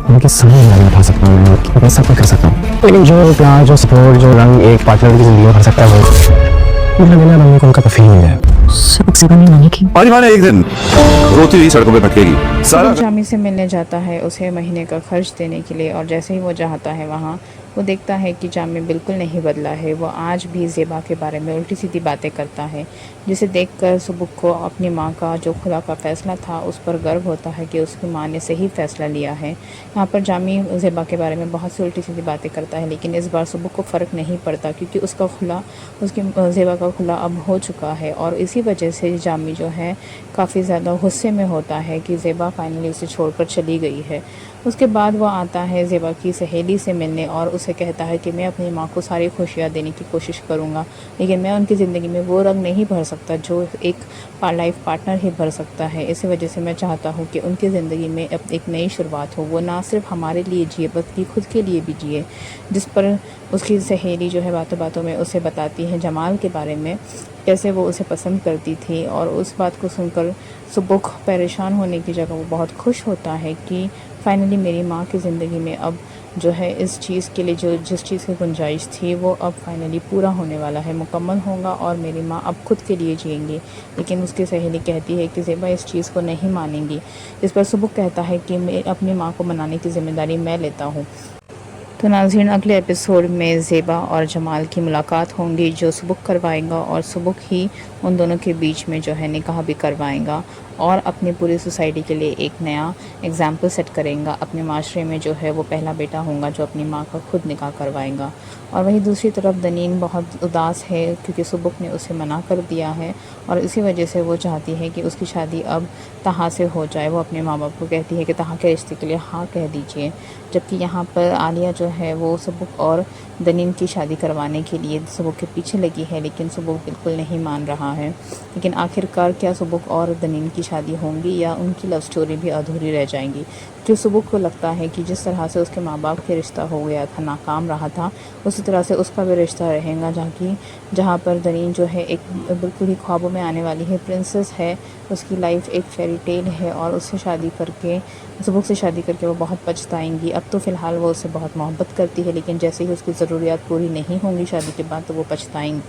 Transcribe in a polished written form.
उनके सामने नहीं उठा सकता हूँ, मैं सब कुछ कर सकता हूँ, लेकिन जो प्यार, जो सपोर्ट, जो रंग एक पार्टनर की जिंदगी में भर सकता है वो मुझे बिना रंग को उनका तो फील नहीं है। सबक से बनी माने की और माने एक दिन रोती हुई सड़कों पे भटकेगी सारा। जामी से मिलने जाता है उसे महीने का खर्च देने के लिए, और जैसे ही वो जाता है वहाँ वो देखता है कि जामी बिल्कुल नहीं बदला है। वो आज भी ज़ेबा के बारे में उल्टी सीधी बातें करता है, जिसे देखकर सुबुक को अपनी माँ का जो खुदा का फ़ैसला था उस पर गर्व होता है कि उसकी माँ ने सही फ़ैसला लिया है। यहाँ पर जामी ज़ेबा के बारे में बहुत सी उल्टी सीधी बातें करता है, लेकिन इस बार सुबुक को फ़र्क नहीं पड़ता क्योंकि उसका खुला, उसकी ज़ेबा का खुला अब हो चुका है। और इसी वजह से जामी जो है काफ़ी ज़्यादा गुस्से में होता है कि ज़ेबा फाइनली उसे छोड़कर चली गई है। उसके बाद वह आता है ज़ेबा की सहेली से मिलने और उसे कहता है कि मैं अपनी माँ को सारी खुशियाँ देने की कोशिश करूँगा, लेकिन मैं उनकी ज़िंदगी में वो रंग नहीं भर सकता जो एक लाइफ पार्टनर ही भर सकता है। इसी वजह से मैं चाहता हूँ कि उनकी ज़िंदगी में अब एक नई शुरुआत हो। वो ना सिर्फ हमारे लिए जिए बल्कि खुद के लिए भी जिए। जिस पर उसकी सहेली जो है बातों बातों में उसे बताती है जमाल के बारे में, कैसे वो उसे पसंद करती थी। और उस बात को सुनकर सुबुक परेशान होने की जगह वो बहुत खुश होता है कि फ़ाइनली मेरी माँ की ज़िंदगी में अब जो है इस चीज़ के लिए जो जिस चीज़ की गुंजाइश थी वो अब फाइनली पूरा होने वाला है, मुकम्मल होगा और मेरी माँ अब खुद के लिए जिएंगी। लेकिन उसकी सहेली कहती है कि ज़ेबा इस चीज़ को नहीं मानेंगी। इस पर सुबुक कहता है कि मैं अपनी माँ को मनाने की ज़िम्मेदारी मैं लेता हूँ। तो नाज़रीन, अगले एपिसोड में ज़ेबा और जमाल की मुलाकात होंगी जो सुबुक करवाएगा, और सुबुक ही उन दोनों के बीच में जो है निकाह भी करवाएगा और अपनी पूरी सोसाइटी के लिए एक नया एग्जाम्पल सेट करेगा। अपने माशरे में जो है वो पहला बेटा होगा जो अपनी माँ का खुद निकाह करवाएगा। और वहीं दूसरी तरफ दनीन बहुत उदास है क्योंकि सुबुक ने उसे मना कर दिया है और इसी वजह से वो चाहती है कि उसकी शादी अब तहा से हो जाए। वो अपने माँ बाप को कहती है कि तहा के रिश्ते के लिए हाँ कह दीजिए, जबकि यहाँ पर आलिया जो है वो सुबुक और दनीन की शादी करवाने के लिए सुबुक के पीछे लगी है, लेकिन सुबुक बिल्कुल नहीं मान रहा है। लेकिन आखिरकार क्या सुबुक और दनीन की शादी होंगी या उनकी लव स्टोरी भी अधूरी रह जाएंगी? जो सुबुक को लगता है कि जिस तरह से उसके माँ बाप के रिश्ता हो गया था, नाकाम रहा था, उसी तरह से उसका भी रिश्ता रहेगा, जहाँ पर दनीन जो है एक बिल्कुल ही ख्वाबों में आने वाली है, प्रिंसेस है, उसकी लाइफ एक फेरी टेल है और उससे शादी करके, सुबुक से शादी करके वो बहुत पछताएंगी। अब तो फ़िलहाल वो उससे बहुत मोहब्बत करती है, लेकिन जैसे ही उसकी ज़रूरियात पूरी नहीं होंगी शादी के बाद तो वो पछताएंगी।